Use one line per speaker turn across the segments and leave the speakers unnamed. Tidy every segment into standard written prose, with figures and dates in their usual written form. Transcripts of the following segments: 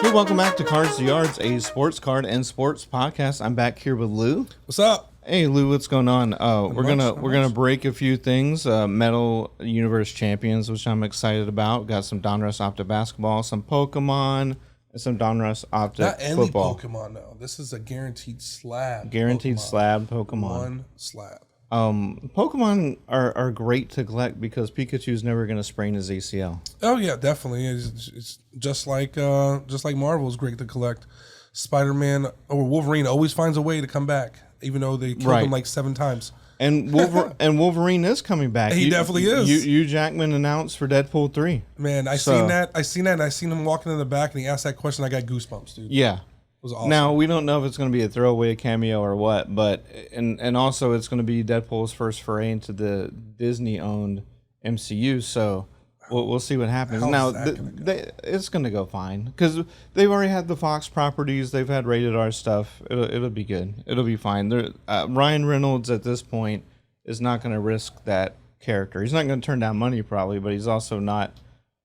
Hey, welcome back to Cards to Yards, a sports card and sports podcast. I'm back here with Lou.
What's up?
Hey Lou, what's going on? We're gonna break a few things. Metal Universe Champions, which I'm excited about. Got some Donruss Optic basketball, some Pokemon, and some Donruss Optic
Not any
football.
Pokemon, though. This is a guaranteed slab.
Guaranteed
Pokemon.
slab Pokemon.
One slab.
Pokemon are great to collect because Pikachu's never gonna sprain his ACL.
Oh yeah, definitely. It's just like Marvel is great to collect. Spider-Man or Wolverine always finds a way to come back, even though they killed him like 7 times.
And Wolverine is coming back.
He definitely is.
Hugh Jackman announced for Deadpool 3.
Man, I seen that, and I seen him walking in the back, and he asked that question. I got goosebumps, dude.
Yeah.
It was awesome.
Now, we don't know if it's going to be a throwaway cameo or what, but and also it's going to be Deadpool's first foray into the Disney-owned MCU, so we'll see what happens. Now, it's going to go fine because they've already had the Fox properties, they've had rated R stuff. It'll be good. It'll be fine. Ryan Reynolds at this point is not going to risk that character. He's not going to turn down money probably, but he's also not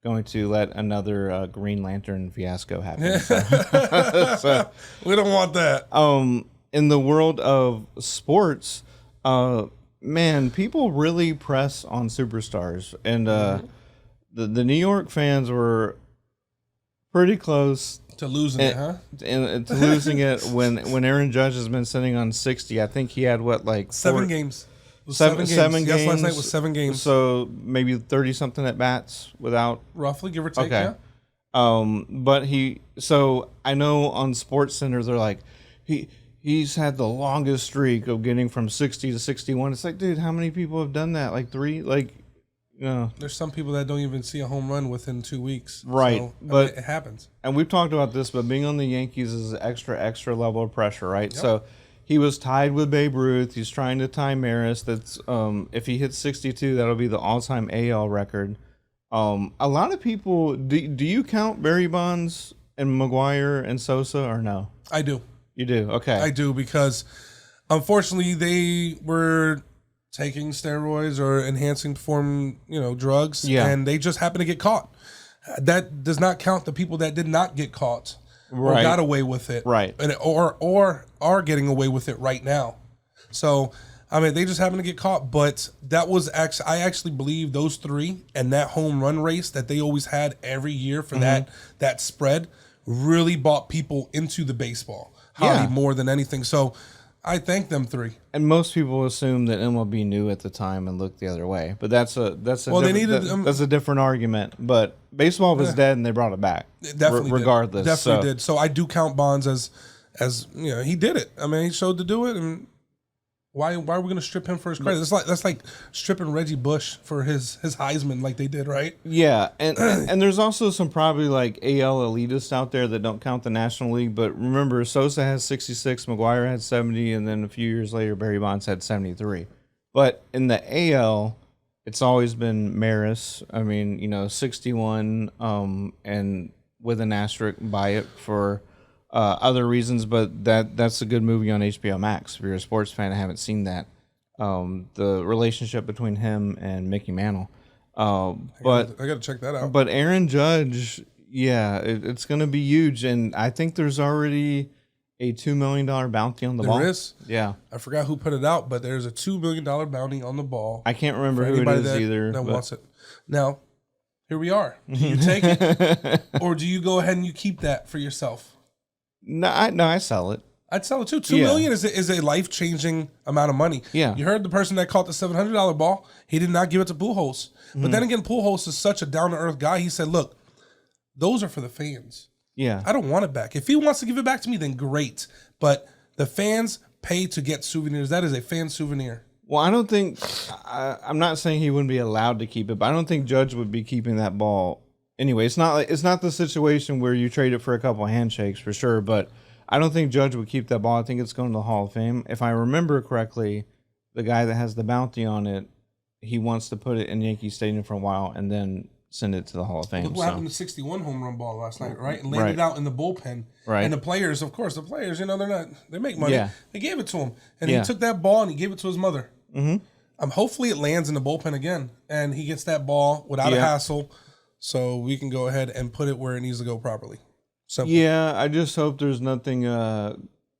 going to let another Green Lantern fiasco happen. So,
we don't want that.
In the world of sports, man, people really press on superstars, and the New York fans were pretty close
To losing it, huh?
And to losing it when Aaron Judge has been sitting on 60. I think he had
seven games.
Seven games.
Yes, last night was 7 games.
So maybe 30-something at bats without.
Roughly, give or take,
Okay.
yeah.
But so I know on Sports Center they're like, he's had the longest streak of getting from 60 to 61. It's like, dude, how many people have done that? Like 3? Like,
There's some people that don't even see a home run within 2 weeks.
Right.
So,
But
it happens.
And we've talked about this, but being on the Yankees is an extra level of pressure, right? Yep. So he was tied with Babe Ruth. He's trying to tie Maris. That's if he hits 62, that'll be the all-time AL record. A lot of people, do you count Barry Bonds and McGwire and Sosa or no?
I do.
You do? Okay.
I do because, unfortunately, they were taking steroids or enhancing form, drugs, and they just happened to get caught. That does not count the people that did not get caught or got away with it,
right?
And or are getting away with it right now. So, I mean, they just happened to get caught. But that was I actually believe those 3 and that home run race that they always had every year for that spread really brought people into the baseball hobby more than anything. So, I thank them 3.
And most people assume that MLB knew at the time and looked the other way, but that's a different argument. But baseball was dead, and they brought it back.
Definitely,
regardless,
definitely did. So I do count Bonds as he did it. I mean, he showed to do it, and why are we going to strip him for his credit? That's like stripping Reggie Bush for his Heisman, like they did, right?
Yeah, and there's also some probably like AL elitists out there that don't count the National League. But remember, Sosa has 66, McGwire had 70, and then a few years later, Barry Bonds had 73. But in the AL, it's always been Maris. I mean, 61, and with an asterisk by it for other reasons, but that's a good movie on HBO Max. If you're a sports fan, I haven't seen that. The relationship between him and Mickey Mantle. But
I got to check that out.
But Aaron Judge, it's going to be huge, and I think there's already a $2 million bounty on the ball.
There is?
Yeah.
I forgot who put it out, but there's a $2 million bounty on the ball.
I can't remember who it is either.
That wants it. Now, here we are. Do you take it, or do you go ahead and you keep that for yourself?
No, I sell it.
I'd sell it too. $2 million is a life-changing amount of money.
Yeah.
You heard the person that caught the $700 ball. He did not give it to Pujols. But then again, Pujols is such a down-to-earth guy. He said, look, those are for the fans.
Yeah.
I don't want it back. If he wants to give it back to me, then great. But the fans pay to get souvenirs. That is a fan souvenir.
Well, I don't think I'm not saying he wouldn't be allowed to keep it, but I don't think Judge would be keeping that ball anyway. It's not the situation where you trade it for a couple of handshakes for sure, but I don't think Judge would keep that ball. I think it's going to the Hall of Fame. If I remember correctly, the guy that has the bounty on it, he wants to put it in Yankee Stadium for a while and then send it to the Hall of Fame.
Look what happened to 61 home run ball last night, right? And landed out in the bullpen. Right. And the players, they make money. Yeah. They gave it to him. And he took that ball and he gave it to his mother. Mm-hmm. Hopefully it lands in the bullpen again and he gets that ball without a hassle so we can go ahead and put it where it needs to go properly. Simple.
Yeah, I just hope there's nothing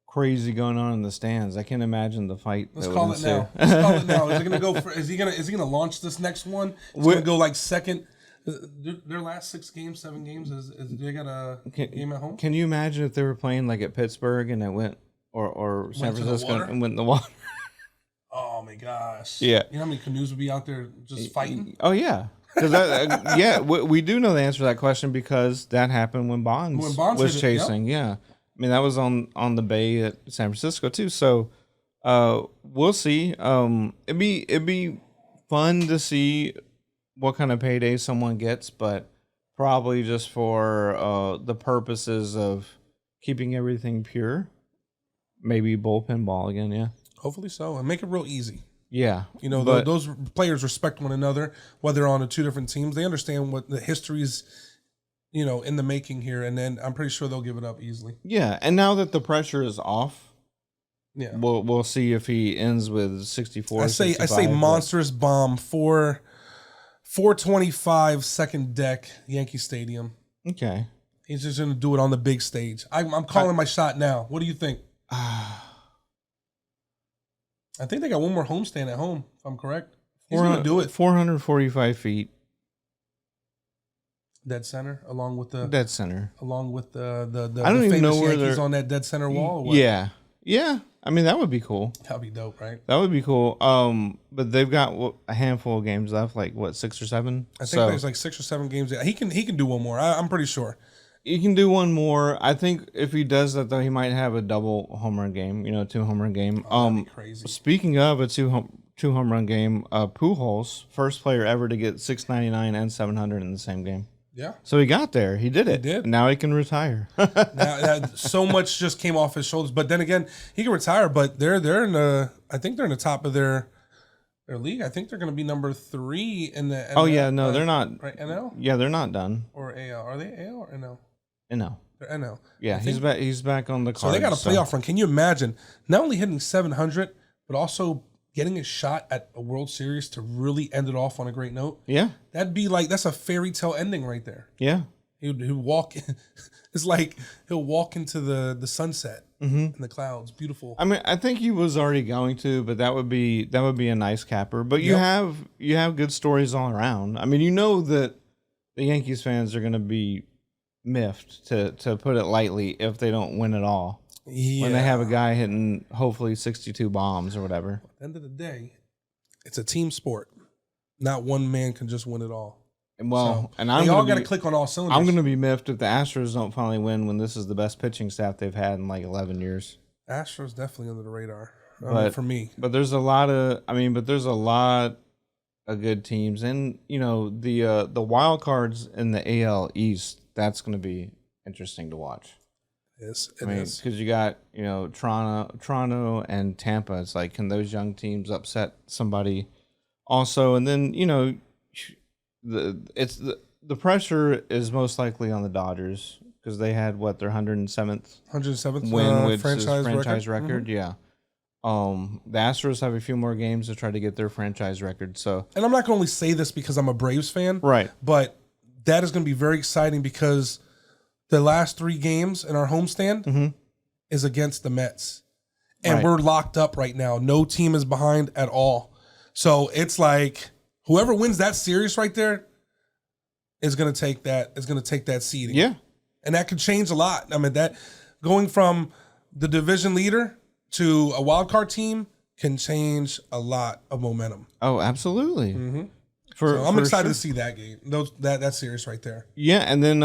crazy going on in the stands. I can't imagine the fight.
Let's call it now. Let's call it now. Is it gonna go? Is he gonna launch this next one? It's gonna go like second. Their last 6 games, 7 games is they got a game at home.
Can you imagine if they were playing like at Pittsburgh and it went or San Francisco and went in the water?
Oh my gosh!
Yeah.
You know how many canoes would be out there just fighting?
Oh yeah. Because we do know the answer to that question because that happened when Bonds was chasing. Yeah, I mean that was on the bay at San Francisco too. So we'll see. It'd be fun to see what kind of payday someone gets, but probably just for the purposes of keeping everything pure. Maybe bullpen ball again. Yeah,
hopefully so, and make it real easy.
Yeah,
you know, those players respect one another, whether they're on the 2 different teams. They understand what the history is, you know, in the making here, and then I'm pretty sure they'll give it up easily.
Yeah, and now that the pressure is off,
yeah,
we'll see if he ends with 64.
I say monstrous bomb for 425 second deck Yankee Stadium.
Okay,
he's just gonna do it on the big stage. I'm calling my shot now. What do you think? I think they got one more homestand at home, if I'm correct. He's going to do it.
445 feet.
Dead center, along with the...
Dead center.
Along with the
I don't even know where
Yankees on that dead center wall? Or what?
Yeah. Yeah. I mean, that would be cool.
That would be dope, right?
That would be cool. But they've got a handful of games left, like, 6 or 7?
I think there's like 6 or 7 games. He can do one more. I'm pretty sure.
He can do one more. I think if he does that, though, he might have a double home run game. 2 home run game.
That'd be crazy.
Speaking of a two home run game, Pujols, first player ever to get 699 and 700 in the same game.
Yeah.
So he got there. He did it.
He did.
Now he can retire.
now, so much just came off his shoulders. But then again, he can retire. But they're in the. I think they're in the top of their league. I think they're going to be number 3 in the. NL,
oh yeah, no, they're not.
Right, NL.
Yeah, they're not done.
Or AL? Are they AL or NL?
NL.
They're NL.
Yeah, he's back on the card.
So they got a playoff run. Can you imagine not only hitting 700, but also getting a shot at a World Series to really end it off on a great note?
Yeah,
that'd be like that's a fairy tale ending right there.
Yeah,
he'd walk. It's like he'll walk into the sunset and the clouds. Beautiful.
I mean, I think he was already going to, but that would be a nice capper. But you have good stories all around. I mean, you know that the Yankees fans are going to be miffed, to put it lightly, if they don't win it all. Yeah. When they have a guy hitting hopefully 62 bombs or whatever.
At the end of the day, it's a team sport. Not one man can just win it all.
Well,
so, and they all got to click on all cylinders.
I'm going to be miffed if the Astros don't finally win when this is the best pitching staff they've had in like 11 years.
Astros definitely under the radar for me.
But there's a lot of good teams, and the wild cards in the AL East. That's going to be interesting to watch.
Yes,
it is. Because you got Toronto and Tampa. It's like, can those young teams upset somebody? Also, and then the pressure is most likely on the Dodgers because they had their 107th win, which franchise record. Mm-hmm. Yeah. The Astros have a few more games to try to get their franchise record. So,
and I'm not going to only say this because I'm a Braves fan,
right?
But that is going to be very exciting because the last 3 games in our homestand is against the Mets, and we're locked up right now. No team is behind at all. So it's like whoever wins that series right there is going to take that. Is going to take that seeding.
Yeah,
and that could change a lot. I mean, that going from the division leader to a wild card team can change a lot of momentum.
Oh, absolutely.
Mm-hmm. So I'm excited to see that game, that series right there.
Yeah, and then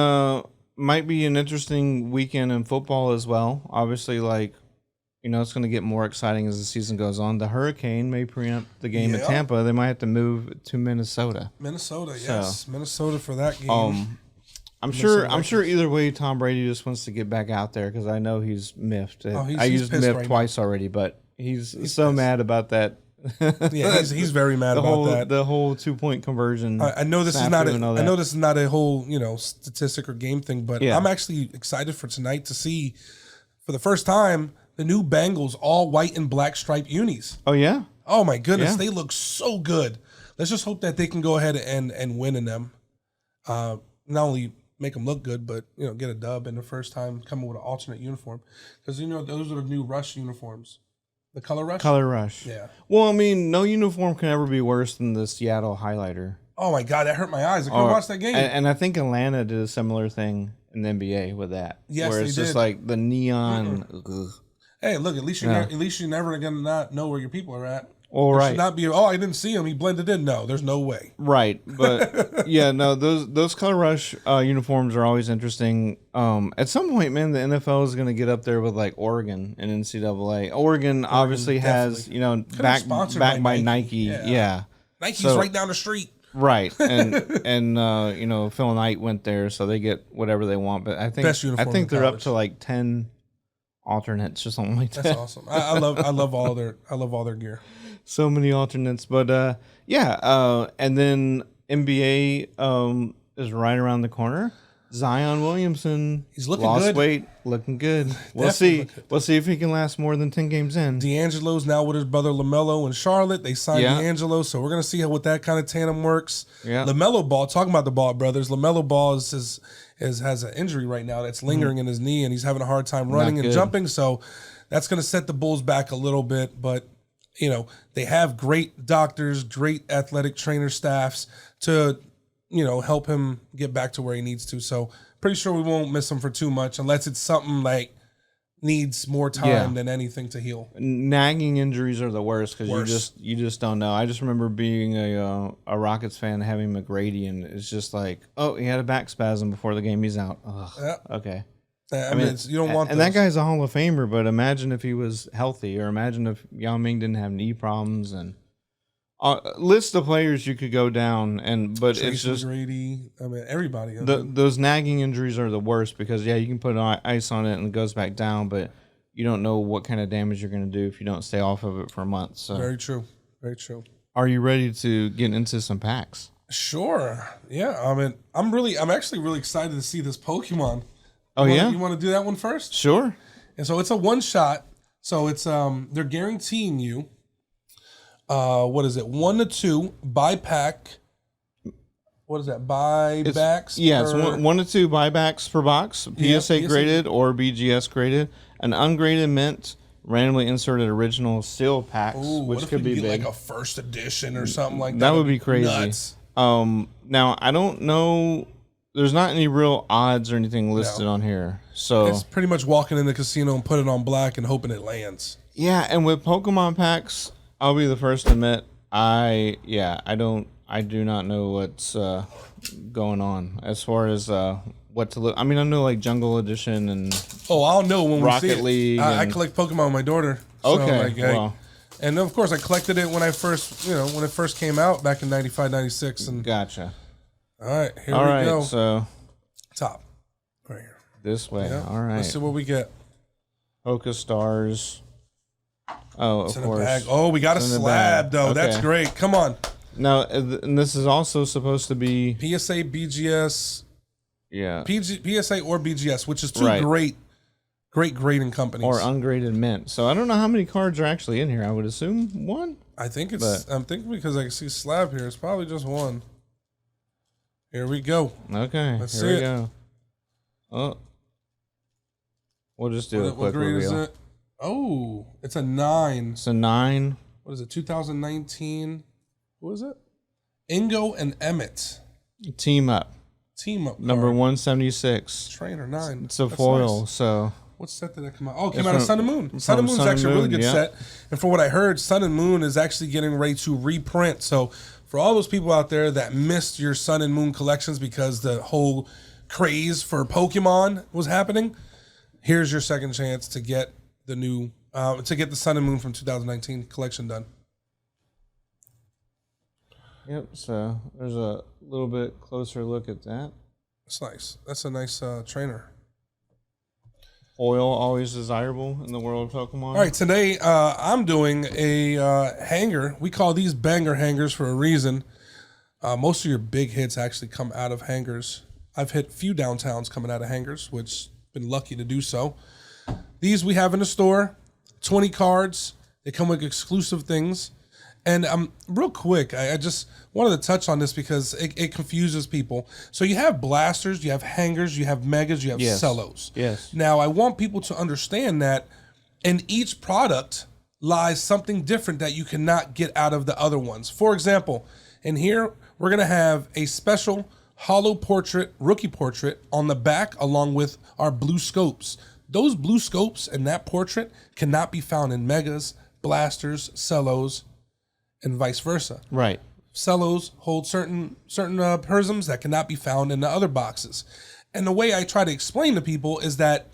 might be an interesting weekend in football as well. Obviously, it's going to get more exciting as the season goes on. The Hurricane may preempt the game at Tampa. They might have to move to Minnesota.
Minnesota for that game.
I'm sure either way, Tom Brady just wants to get back out there because I know he's miffed. I used miffed twice already, but he's so mad about that.
Yeah, he's very mad about that.
The whole 2-point conversion.
I know this is not. I know this is not a whole statistic or game thing, but I'm actually excited for tonight to see for the first time the new Bengals all white and black striped unis.
Oh yeah.
Oh my goodness, they look so good. Let's just hope that they can go ahead and win in them. Not only make them look good, but get a dub in the first time coming with an alternate uniform because those are the new Rush uniforms, the Color Rush.
Color Rush.
Yeah.
Well, I mean, no uniform can ever be worse than the Seattle Highlighter.
Oh my God, that hurt my eyes. I couldn't watch that game.
And I think Atlanta did a similar thing in the NBA with that.
Yes,
where it's just like the neon.
Hey, look, at least you're never gonna not know where your people are at.
Well,
There
right.
should not be. Oh, I didn't see him. He blended in. No, there's no way.
Right, but yeah, no, those Color Rush uniforms are always interesting. At some point, man, the NFL is going to get up there with like Oregon and NCAA. Oregon obviously has backed by Nike. Yeah.
Nike's
So-
right down the street.
Right, and Phil Knight went there, so they get whatever they want. But I think
Best uniform in
they're up
college.
to like 10 alternates or something like that.
That's awesome. I love all their gear.
So many alternates, but and then NBA is right around the corner. Zion Williamson,
He's looking
lost
good.
weight, looking good. We'll
Definitely
see.
looking good.
We'll see if he can last more than 10 games in.
D'Angelo's now with his brother LaMelo in Charlotte. They signed
Yeah.
D'Angelo, so we're gonna see what that kind of tandem works.
Yeah.
LaMelo Ball, talking about the Ball brothers, LaMelo Ball has an injury right now that's lingering in his knee, and he's having a hard time running and
good.
jumping. So that's gonna set the Bulls back a little bit, but they have great doctors, great athletic trainer staffs to help him get back to where he needs to. So pretty sure we won't miss him for too much unless it's something like needs more time
Yeah.
than anything to heal.
Nagging injuries are the worst because
Worst.
you just don't know. I just remember being a Rockets fan, having McGrady, and it's just like, oh, he had a back spasm before the game. He's out. Ugh.
Yeah.
Okay.
I mean, you don't want
and
those.
that guy's a Hall of Famer, but imagine if he was healthy, or imagine if Yao Ming didn't have knee problems, and list the players you could go down, but it's
Tracy
just
McGrady. I mean, everybody.
those nagging injuries are the worst because you can put ice on it and it goes back down, but you don't know what kind of damage you're going to do if you don't stay off of it for months. So,
Very true. Very true.
are you ready to get into some packs?
Sure. Yeah. I mean, I'm actually really excited to see this Pokemon.
Oh yeah,
You want to do that one first?
sure.
And so it's a one shot. So it's they're guaranteeing you. What is it? 1 to 2 buy pack. What is that? Buybacks?
Yeah, it's
per-
1 to 2 buybacks per box,
Yeah,
PSA
PSA.
graded or BGS graded, an ungraded mint, randomly inserted original seal packs,
Ooh, what
which
if
could
we
be
get
big.
like a first edition or something like that?
That would be crazy.
Nuts.
Now I don't know. There's not any real odds or anything listed on here. So
It's pretty much walking in the casino and put it on black and hoping it lands.
yeah, and with Pokemon packs, I'll be the first to admit I do not know what's going on as far as what to look. I mean, I know like Jungle Edition and
Oh, I'll know when we see
Rocket
it.
League
I
and-
collect Pokemon with my daughter. So,
okay, well,
and of course I collected it when I first, when it first came out back in 95, 96. And
gotcha.
all right, here
All
we
right,
go.
so
Top. Right here.
this way.
Yeah.
All right,
Let's see what we get.
Poké Stars. Oh,
It's
of
in a
course.
bag. Oh, we got a
It's in the
slab
bag.
though. That's
Okay.
great. Come on.
Now, and this is also supposed to be
PSA, BGS,
yeah,
PSA or BGS, which is two
Right.
great grading companies.
or ungraded mint. So I don't know how many cards are actually in here. I would assume one.
I think it's. I'm thinking because I see slab here. It's probably just one. Here we go.
Okay,
Let's
here
see
we
it.
go. Oh, we'll just do a
What
quick
grade is
reveal.
it? Oh, it's a 9.
It's a 9.
What is it? 2019. What is it? Ingo and Emmett
Team up.
team up.
Number
card.
176.
Trainer 9.
It's a
That's
foil.
nice.
So
What set did that come out? Oh, it came
It's
out of
from-
Sun and Moon. Sun and Moon's
Sun and
actually a really
Moon,
good
yeah.
set. And for what I heard, Sun and Moon is actually getting ready to reprint. So for all those people out there that missed your Sun and Moon collections because the whole craze for Pokemon was happening, here's your second chance to get the new, to get the Sun and Moon from 2019 collection done.
yep. So there's a little bit closer look at that.
That's nice. That's a nice trainer.
Foil always desirable in the world of Pokemon.
All right, today I'm doing a hanger. We call these banger hangers for a reason. Most of your big hits actually come out of hangers. I've hit few downtowns coming out of hangers, which been lucky to do so. These we have in the store, 20 cards. They come with exclusive things. And real quick, I just wanted to touch on this because it confuses people. So you have blasters, you have hangers, you have megas, you have
Yes.
cellos.
Yes.
Now I want people to understand that in each product lies something different that you cannot get out of the other ones. For example, in here we're gonna have a special hollow portrait, rookie portrait on the back along with our blue scopes. Those blue scopes and that portrait cannot be found in megas, blasters, cellos, and vice versa.
Right.
Cellos hold certain prisms that cannot be found in the other boxes. And the way I try to explain to people is that,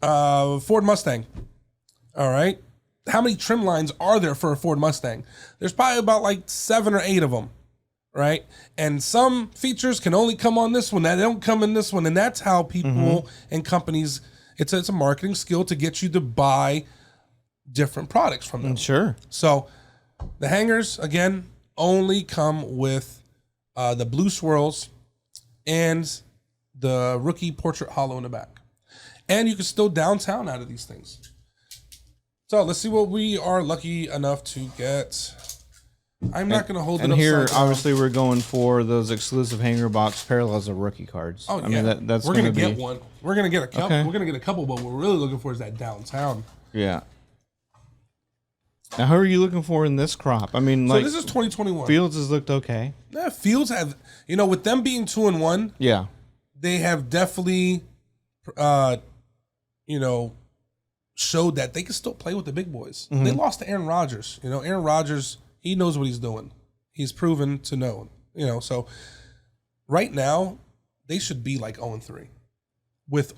Ford Mustang. All right. How many trim lines are there for a Ford Mustang? There's probably about like 7 or 8 of them. Right. And some features can only come on this one that don't come in this one. And that's how people and companies, it's a marketing skill to get you to buy different products from them.
Sure.
So the hangers, again, only come with the blue swirls and the rookie portrait hollow in the back. And you can still downtown out of these things. So let's see what we are lucky enough to get. I'm not going to hold it
And
up.
here, obviously, we're going for those exclusive hanger box parallels of rookie cards.
Oh,
I mean, that's
we're
going to
get
be
one. We're going to get a couple.
Okay.
We're going to get a couple, but what we're really looking for is that downtown.
Yeah. Now, who are you looking for in this crop? I mean,
So
like
this is 2021.
Fields has looked okay.
Yeah, Fields have, with them being 2-1,
Yeah.
they have definitely, showed that they can still play with the big boys. They lost to Aaron Rodgers. Aaron Rodgers, he knows what he's doing. He's proven to know. So right now they should be like 0-3.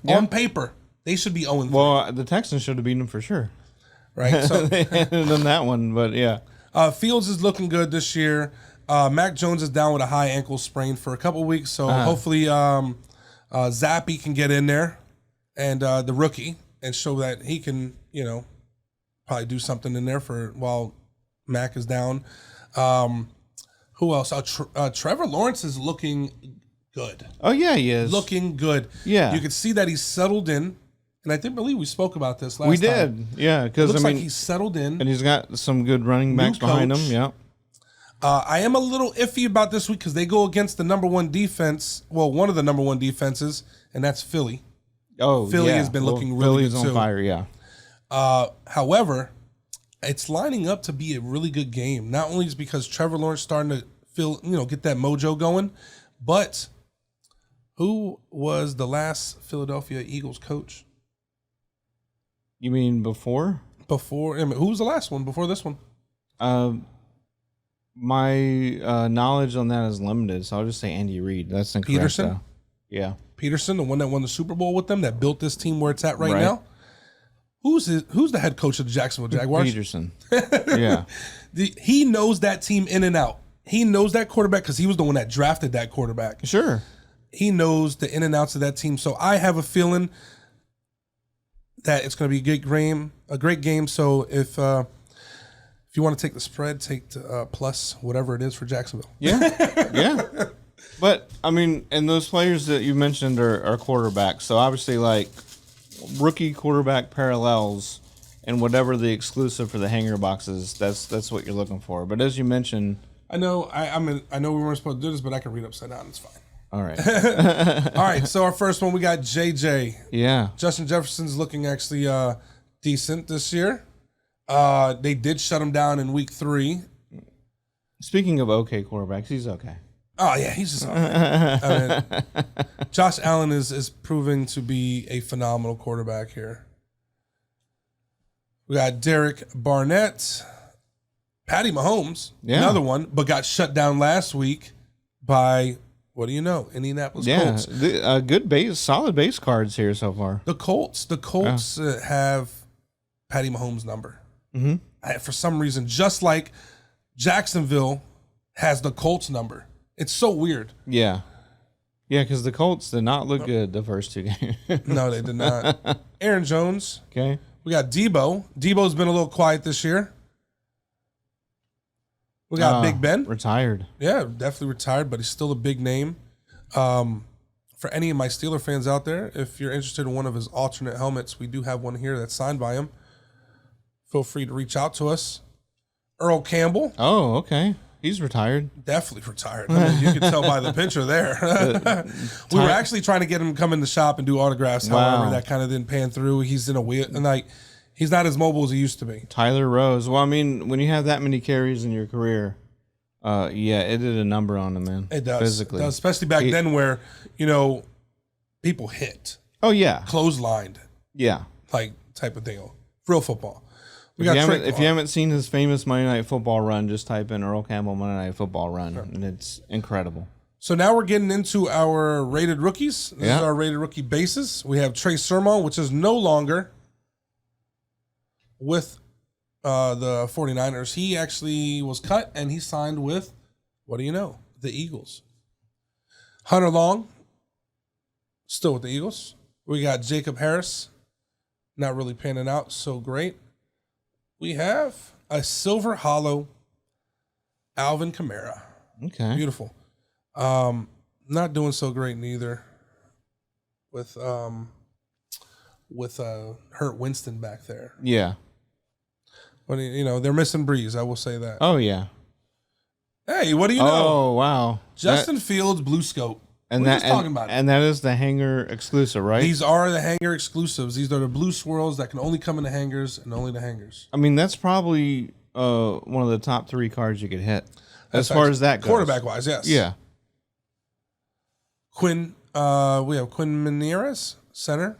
On paper, they should be 0-3.
Well, the Texans should have beaten them for sure.
Right. So
They hadn't done that one, but yeah.
Fields is looking good this year. Mac Jones is down with a high ankle sprain for a couple weeks, so hopefully Zappy can get in there and the rookie and show that he can, probably do something in there while Mac is down. Who else? Trevor Lawrence is looking good.
Oh yeah, he is
Looking good.
Yeah.
You can see that he's settled in, and I believe we spoke about this last
We
time.
did, yeah, because
Looks
I mean,
like he's settled in.
and he's got some good running backs behind him.
coach.
Yeah.
I am a little iffy about this week because they go against the number one defense. Well, one of the number one defenses, and that's Philly.
Oh,
Philly
yeah.
has been looking really
Philly's
good,
on
too.
fire. Yeah.
However, it's lining up to be a really good game. Not only is because Trevor Lawrence starting to get that mojo going, but who was the last Philadelphia Eagles coach?
You mean before?
Who was the last one before this one?
My knowledge on that is limited, so I'll just say Andy Reid. That's incorrect.
Peterson?
Though. Yeah.
Peterson, the one that won the Super Bowl with them, that built this team where it's at right
Right.
now. Who's the head coach of the Jacksonville Jaguars?
Peterson. Yeah.
He knows that team in and out. He knows that quarterback because he was the one that drafted that quarterback.
Sure.
He knows the in and outs of that team. So I have a feeling that it's going to be a great game. So if you want to take the spread, take the plus whatever it is for Jacksonville.
Yeah. Yeah. But I mean, and those players that you mentioned are quarterbacks. So obviously, like rookie quarterback parallels and whatever the exclusive for the hanger boxes, that's what you're looking for. But as you mentioned,
I know I know we weren't supposed to do this, but I can read upside down. It's fine.
all right.
All right. So our first one, we got JJ.
Yeah.
Justin Jefferson's looking actually decent this year. They did shut him down in week 3.
Speaking of okay quarterbacks, he's okay.
Oh yeah, he's just. I mean, Josh Allen is proving to be a phenomenal quarterback here. We got Derek Barnett, Patty Mahomes,
Yeah.
another one, but got shut down last week by Indianapolis Colts.
Yeah. Good solid base cards here so far.
The Colts have Patty Mahomes' number. Mm-hmm. For some reason, just like Jacksonville has the Colts number. It's so weird.
Yeah. Yeah, because the Colts did not look good the first 2 games.
No, they did not. Aaron Jones.
Okay.
We got Debo. Debo's been a little quiet this year. We got Big Ben.
Retired.
Yeah, definitely retired, but he's still a big name. For any of my Steeler fans out there, if you're interested in one of his alternate helmets, we do have one here that's signed by him feel free to reach out to us. Earl Campbell.
Oh, okay. He's retired.
Definitely retired. I mean, you can tell by the picture there. We were actually trying to get him to come in the shop and do autographs.
Wow.
However, that kind of didn't pan through. He's in a wheel, and like he's not as mobile as he used to be.
Tyler Rose. Well, I mean, when you have that many carries in your career, yeah, it did a number on him, man.
It does.
Physically.
It does, especially back then where, people hit,
Oh, yeah.
clotheslined,
Yeah.
like type of deal. Real football. We
If you haven't seen his famous Monday Night Football run, just type in Earl Campbell Monday Night Football run, and it's incredible.
So now we're getting into our rated rookies. This
Yeah.
is our rated rookie basis. We have Trey Sermon, which is no longer with the 49ers. He actually was cut, and he signed with, what do you know, the Eagles. Hunter Long, still with the Eagles. We got Jacob Harris, not really panning out so great. We have a silver hollow Alvin Kamara.
Okay.
Beautiful. Not doing so great neither with Hurt Winston back there.
Yeah.
But they're missing Breeze, I will say that.
Oh, yeah.
Hey, what do you know?
Oh, wow.
Justin Fields, Blue Scope.
And
We're
that,
just talking about it.
and that is the hanger exclusive, right?
These are the hanger exclusives. These are the blue swirls that can only come in the hangers and only the hangers.
I mean, that's probably one of the top 3 cards you could hit. As
That's
far as that goes.
quarterback wise, yes.
Yeah.
We have Quinn Menieres, center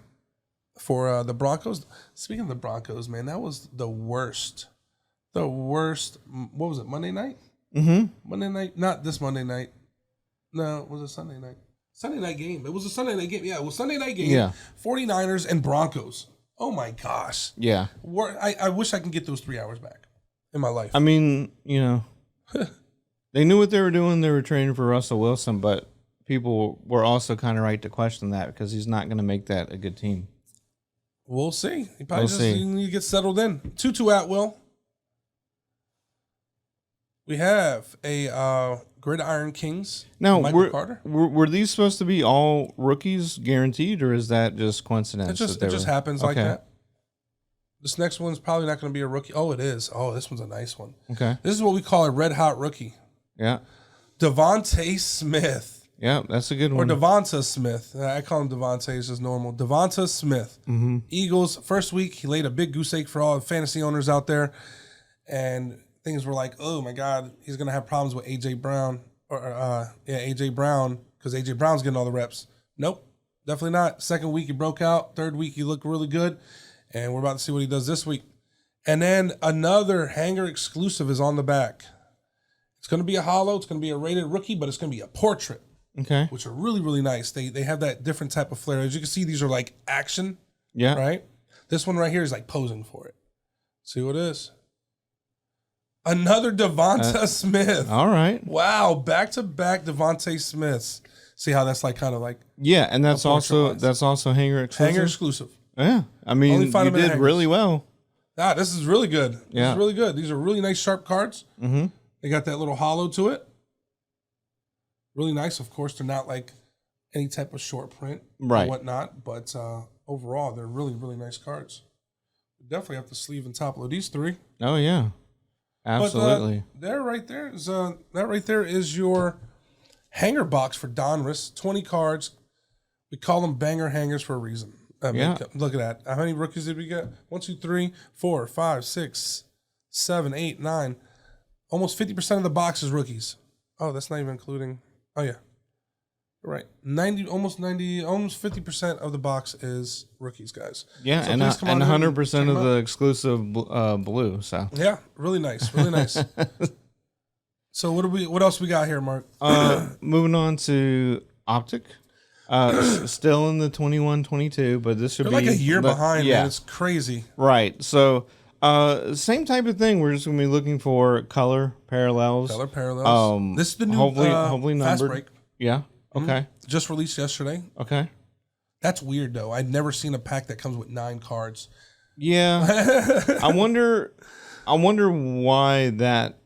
for the Broncos. Speaking of the Broncos, man, that was the worst. The worst. What was it? Monday night?
Mm-hmm.
Monday night? Not this Monday night. No, it was a Sunday night. Sunday night game. It was a Sunday night game. Yeah, it was Sunday night game.
Yeah.
49ers and Broncos. Oh my gosh.
Yeah.
I wish I can get those 3 hours back in my life.
I mean, they knew what they were doing. They were training for Russell Wilson, but people were also kind of right to question that because he's not going to make that a good team.
We'll see. He probably
We'll see.
need to get settled in. Tutu Atwell. We have a Gridiron Kings.
Now,
Michael Carter.
were these supposed to be all rookies guaranteed, or is that just coincidence?
It just happens like
Okay.
that. This next one's probably not going to be a rookie. Oh, it is. Oh, this one's a nice one.
Okay.
This is what we call a red hot rookie.
Yeah.
Devontae Smith.
Yeah, that's a good
Or
one.
Devonta Smith. I call him Devontae. It's just normal. Devonta Smith.
Mm-hmm.
Eagles, first week, he laid a big goose egg for all the fantasy owners out there. And things were like, oh, my God, he's going to have problems with A.J. Brown. A.J. Brown, because A.J. Brown's getting all the reps. Nope, definitely not. Second week, he broke out. Third week, he looked really good. And we're about to see what he does this week. And then another hanger exclusive is on the back. It's going to be a hollow. It's going to be a rated rookie, but it's going to be a portrait.
Okay.
Which are really, really nice. They have that different type of flair. As you can see, these are like action,
Yeah.
right? This one right here is like posing for it. See what it is? Another Devonta Smith.
All right.
Wow, back-to-back Devontae Smiths. See how that's like kind of like
Yeah, and that's
portrait
also hanger exclusive.
hanger exclusive.
Yeah. I mean,
Only
you
find them in
did
hangers.
really well.
Ah, this is really good. This
Yeah.
is really good. These are really nice, sharp cards.
Mm-hmm.
They got that little hollow to it. Really nice. Of course, they're not like any type of short print
Right.
or whatnot, but overall, they're really, really nice cards. Definitely have to sleeve and top load these 3.
Oh yeah. Absolutely.
But, that right there is your hanger box for Donruss. 20 cards. We call them banger hangers for a reason. I mean,
Yeah.
Look at that. How many rookies did we get? 1, 2, 3, 4, 5, 6, 7, 8, 9. Almost 50% of the box is rookies. Oh, that's not even including. Oh yeah, right. almost 50% of the box is rookies, guys.
Yeah,
So
and
please come on in
100% of
check 'em
the exclusive blue. So
Yeah, really nice, really nice. So what else we got here, Mark?
moving on to Optic. Still in the 21-22, but this should
They're
be
like a year behind.
Yeah,
Man. It's crazy.
right. So same type of thing. We're just gonna be looking for color parallels.
Color parallels. This is the new
hopefully
Fast
numbered.
Break.
Yeah. Okay.
Just released yesterday.
Okay.
That's weird though. I'd never seen a pack that comes with 9 cards.
Yeah. I wonder why that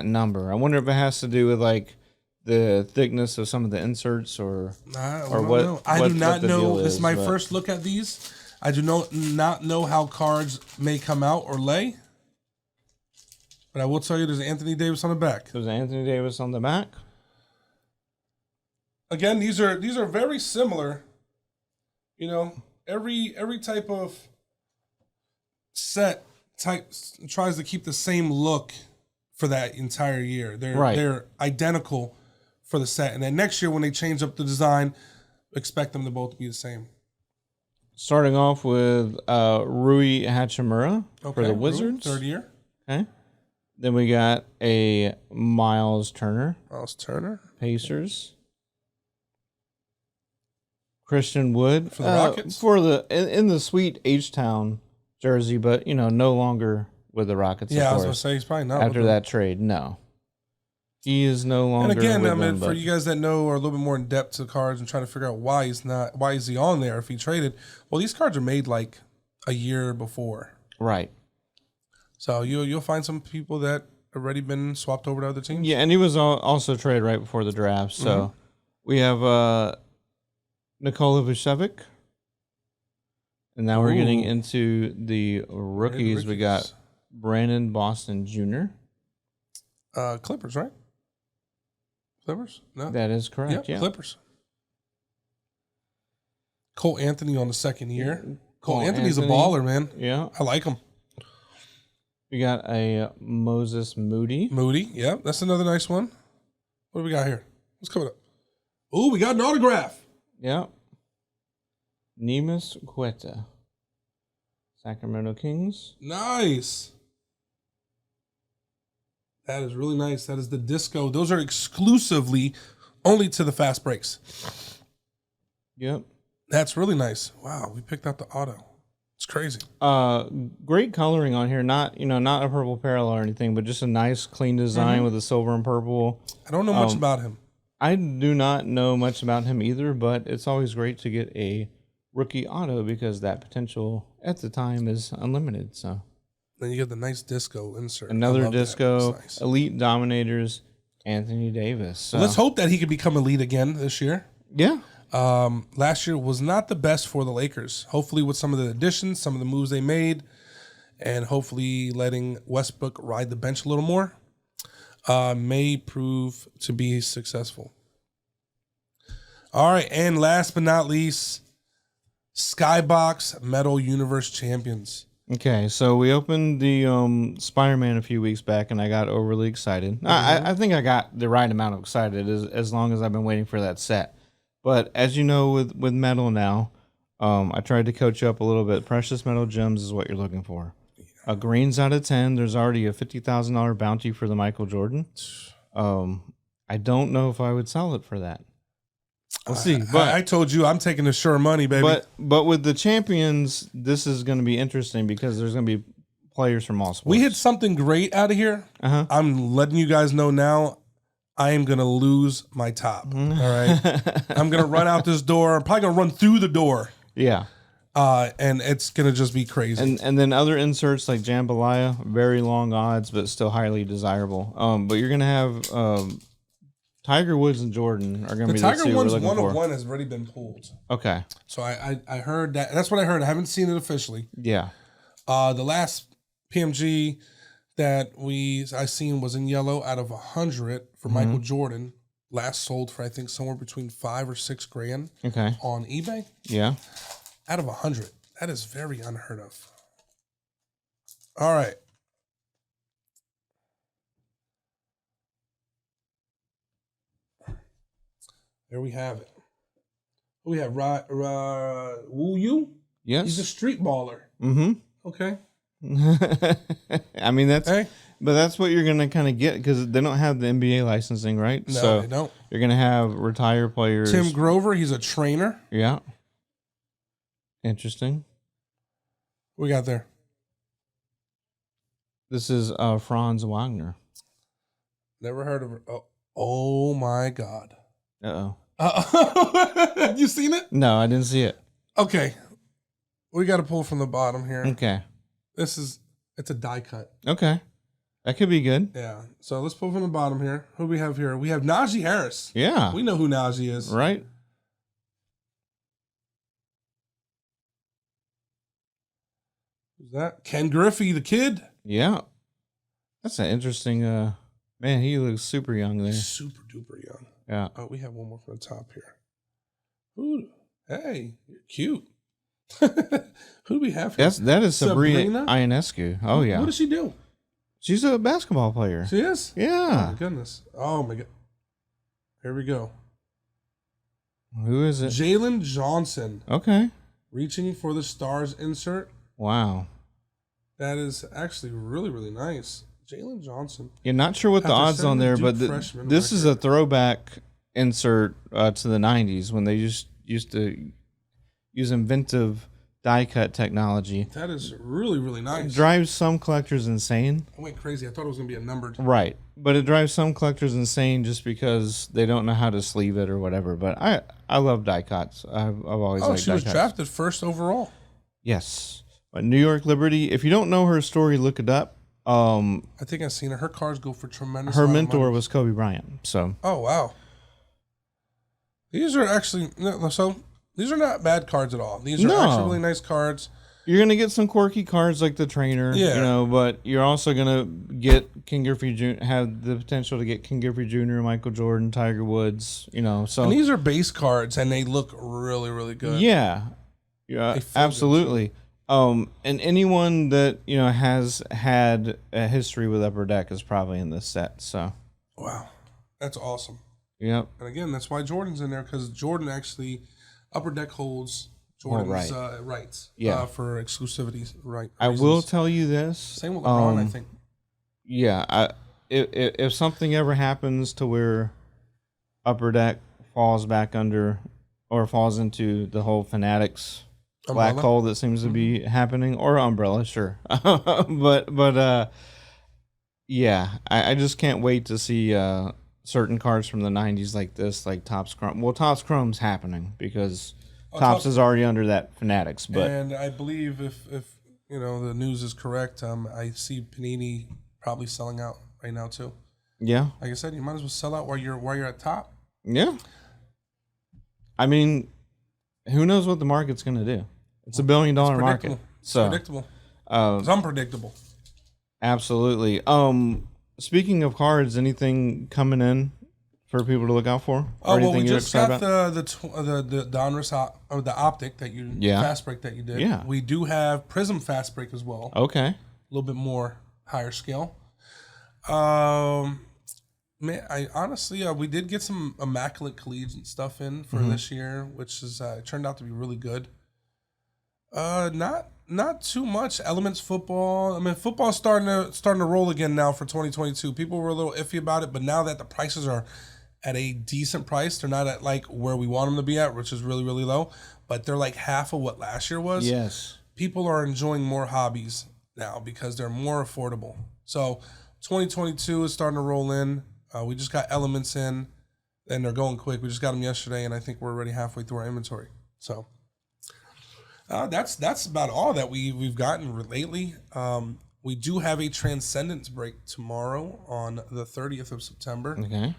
number. I wonder if it has to do with like the thickness of some of the inserts or
I
or
don't
what.
know. I
what-
do
what
not
the
know.
deal
This is my
but-
first look at these. I do not know how cards may come out or lay. But I will tell you, there's Anthony Davis on the back.
There's Anthony Davis on the back.
Again, these are very similar. You know, every type of set type tries to keep the same look for that entire year. They're identical for the set, and then next year when they change up the design, expect them to both be the same.
Starting off with Rui Hachimura for the Wizards.
Third year.
Okay. Then we got a Miles Turner. Pacers. Christian Wood
For the Rockets?
In the sweet H-Town jersey, but no longer with the Rockets.
Yeah,
of
I was
course.
gonna say he's probably not
After that trade. No, he is no longer.
And again,
with
I mean,
them,
for
but
you guys that know are a little bit more in depth to the cards and trying to figure out why is he on there if he traded? Well, these cards are made like a year before,
right.
so you'll find some people that already been swapped over to other teams.
Yeah, and he was also traded right before the draft. So we have Nikola Vucevic. And now we're getting into the rookies. We got Brandon Boston Jr.
Clippers, right? Clippers? No.
That is correct. Yeah.
Clippers. Cole Anthony on the second year. Cole Anthony's a baller, man.
Yeah.
I like him.
We got a Moses Moody.
Yeah, that's another nice one. What do we got here? What's coming up? Oh, we got an autograph.
Yeah. Neemias Quetta. Sacramento Kings.
Nice. That is really nice. That is the disco. Those are exclusively only to the fast breaks.
Yep.
That's really nice. Wow, we picked out the auto. It's crazy.
Great coloring on here. Not a purple parallel or anything, but just a nice clean design with the silver and purple.
I don't know much about him.
I do not know much about him either, but it's always great to get a rookie auto because that potential at the time is unlimited. So
then you get the nice disco insert.
Another disco,
nice.
Elite Dominators, Anthony Davis. So.
Let's hope that he could become elite again this year.
Yeah.
Last year was not the best for the Lakers. Hopefully with some of the additions, some of the moves they made, and hopefully letting Westbrook ride the bench a little more, may prove to be successful. All right, and last but not least, Skybox Metal Universe Champions.
Okay, so we opened the Spider-Man a few weeks back, and I got overly excited. I think I got the right amount of excited as long as I've been waiting for that set. But as you know, with metal now, I tried to coach you up a little bit. Precious metal gems is what you're looking for. A greens out of 10. There's already a $50,000 bounty for the Michael Jordan. I don't know if I would sell it for that. We'll see. But
I told you I'm taking the sure money, baby.
But with the champions, this is going to be interesting because there's going to be players from all sports.
We hit something great out of here. I'm letting you guys know now. I am going to lose my top. All right. I'm going to run out this door. I'm probably going to run through the door.
Yeah.
And it's going to just be crazy.
And then other inserts like Jambalaya, very long odds, but still highly desirable. But you're going to have Tiger Woods and Jordan are going to be the two
Tiger Woods
we're looking for.
101 has already been pulled.
Okay.
So I heard that. That's what I heard. I haven't seen it officially.
Yeah.
The last PMG that I seen was in yellow out of 100 for Michael Jordan. Last sold for I think somewhere between $5,000 or $6,000.
Okay.
On eBay.
Yeah.
Out of 100. That is very unheard of. All right. There we have it. We have Wu Yu.
Yes.
He's a street baller.
Mm-hmm.
Okay.
I mean, but that's what you're going to kind of get because they don't have the NBA licensing, right?
No,
so
they don't.
You're going to have retired players.
Tim Grover, he's a trainer.
Yeah. Interesting.
What we got there?
This is Franz Wagner.
Never heard of her. Oh my God.
Uh-oh.
You seen it?
No, I didn't see it.
Okay. We got to pull from the bottom here.
Okay.
It's a die cut.
Okay. That could be good.
Yeah. So let's pull from the bottom here. Who do we have here? We have Najee Harris.
Yeah.
We know who Najee is.
Right.
Who's that? Ken Griffey, the kid.
Yeah. That's an interesting. Man, he looks super young there.
Super duper young.
Yeah.
Oh, we have one more from the top here. Ooh, hey, you're cute. Who do we have here?
That is Sabrina Ionescu. Oh yeah.
What does she do?
She's a basketball player.
She is? Oh
Yeah.
my goodness. Oh my god. Here we go.
Who is it?
Jalen Johnson.
Okay.
Reaching for the stars insert.
Wow.
That is actually really, really nice. Jalen Johnson.
You're not sure what the
After
odds on
setting the
there,
Duke
but
freshman
this is a
record.
throwback insert to the 90s when they just used to use inventive die cut technology.
That is really, really nice.
It drives some collectors insane.
I went crazy. I thought it was going to be a numbered.
Right. But it drives some collectors insane just because they don't know how to sleeve it or whatever. But I love die cuts. I've always
Oh,
liked
she
die
was
cuts.
drafted first overall.
Yes. But New York Liberty, if you don't know her story, look it up.
I think I've seen her. Her cars go for tremendous.
Her
amount of
mentor
money.
was Kobe Bryant. So
Oh wow. These are actually these are not bad cards at all. These are
No.
actually really nice cards.
you're gonna get some quirky cards like the trainer,
Yeah.
but you're also gonna get King Griffey Jr. have the potential to get King Griffey Jr., Michael Jordan, Tiger Woods, So
And these are base cards, and they look really, really good.
yeah,
They feel good,
absolutely. And anyone that has had a history with Upper Deck is probably in this set. So
Wow, that's awesome.
yep,
And again, that's why Jordan's in there, because Jordan actually Upper Deck holds Jordan's rights.
Yeah.
For exclusivity right.
I
reasons.
will tell you this.
Same with LeBron, I think.
Yeah, if something ever happens to where Upper Deck falls back under or falls into the whole Fanatics black
Umbrella?
hole that seems to be happening, or Umbrella, sure, but yeah, I just can't wait to see certain cards from the '90s like this, like Topps Chrome. Well, Topps Chrome's happening because Topps is already under that Fanatics, but
And I believe if the news is correct, I see Panini probably selling out right now too.
yeah,
Like I said, you might as well sell out while you're at top.
yeah. I mean, who knows what the market's going to do? It's $1 billion market,
Predictable.
so
Predictable.
uh,
It's unpredictable.
absolutely. Speaking of cards, anything coming in for people to look out for?
Oh well, we
anything you're
just got
excited
the Donruss the optic that you fast break that you did.
Yeah.
We do have Prism fast break as well.
Okay.
A little bit more higher scale. Man, I honestly, we did get some immaculate collegiate stuff in for this year, which is turned out to be really good. Not too much. Elements football. I mean, football's starting to roll again now for 2022. People were a little iffy about it, but now that the prices are at a decent price, they're not at like where we want them to be at, which is really, really low, but they're like half of what last year was.
Yes.
People are enjoying more hobbies now because they're more affordable. So 2022 is starting to roll in. We just got Elements in, and they're going quick. We just got them yesterday, and I think we're already halfway through our inventory. So that's about all that we've gotten lately. We do have a Transcendence break tomorrow on the 30th of September.
Okay.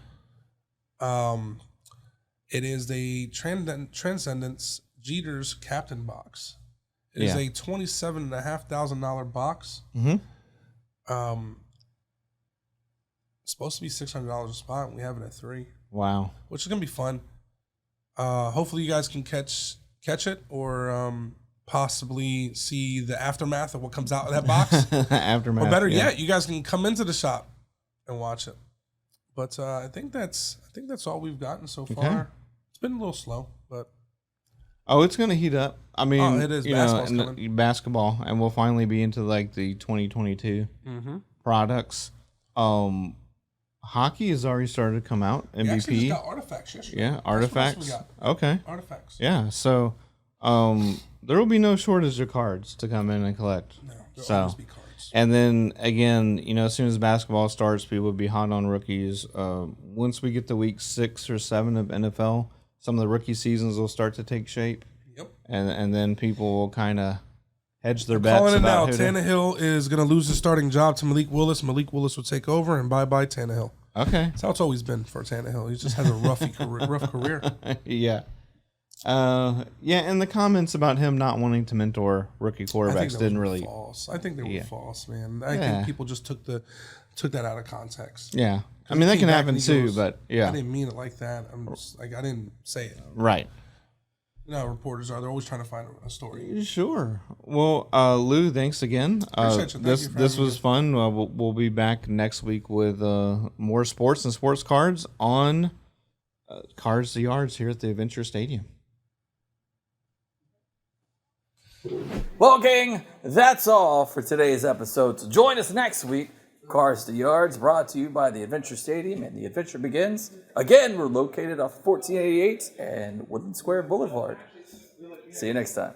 It is the Transcendence Jeter's Captain Box. It is
Yeah.
a $27,500 box.
Mm-hmm.
It's supposed to be $600 a spot, and we have it at $300,
Wow.
which is gonna be fun. Hopefully, you guys can catch it, or possibly see the aftermath of what comes out of that box.
Aftermath.
Or better
yeah.
yet, you guys can come into the shop and watch it. But I think that's all we've gotten so far. It's been a little slow, but
Oh, it's gonna heat up. I mean,
it is.
Basketball's
Basketball's
basketball, and we'll finally be into like the 2022 products. Hockey has already started to come out.
we actually
MVP.
just got Artifacts yesterday.
Yeah,
That's what else
artifacts.
we got.
Okay.
Artifacts.
Yeah. So, there will be no shortage of cards to come in and collect.
No, there'll
So-
always be cards.
And then again, as soon as basketball starts, people will be hot on rookies. Once we get to week 6 or 7 of NFL, some of the rookie seasons will start to take shape,
Yep.
and then people will kind of hedge their bets
Calling it now.
about who to-
Tannehill is going to lose his starting job to Malik Willis. Malik Willis will take over, and bye-bye Tannehill.
Okay.
That's how it's always been for Tannehill. He just has a rough career.
Yeah. Yeah, and the comments about him not wanting to mentor rookie
I think
quarterbacks
that was
didn't really.
false. I think they were
Yeah.
false, man. I
Yeah.
think people just took the took that out of context.
Yeah. I mean, that can happen too, but
I
yeah.
didn't mean it like that. I'm just like, I didn't say it.
Right.
You know how reporters are. They're always trying to find a story.
Sure. Well, Lou, thanks again.
Appreciate you. Thank
This
you for
this
having
was
me.
fun. We'll be back next week with more sports and sports cards on Cards to Yards here at the Adventure Stadium.
Well, gang, that's all for today's episode. So join us next week. Cars to Yards, brought to you by the Adventure Stadium, and the adventure begins. Again, we're located off 1488 and Woodland Square Boulevard. See you next time.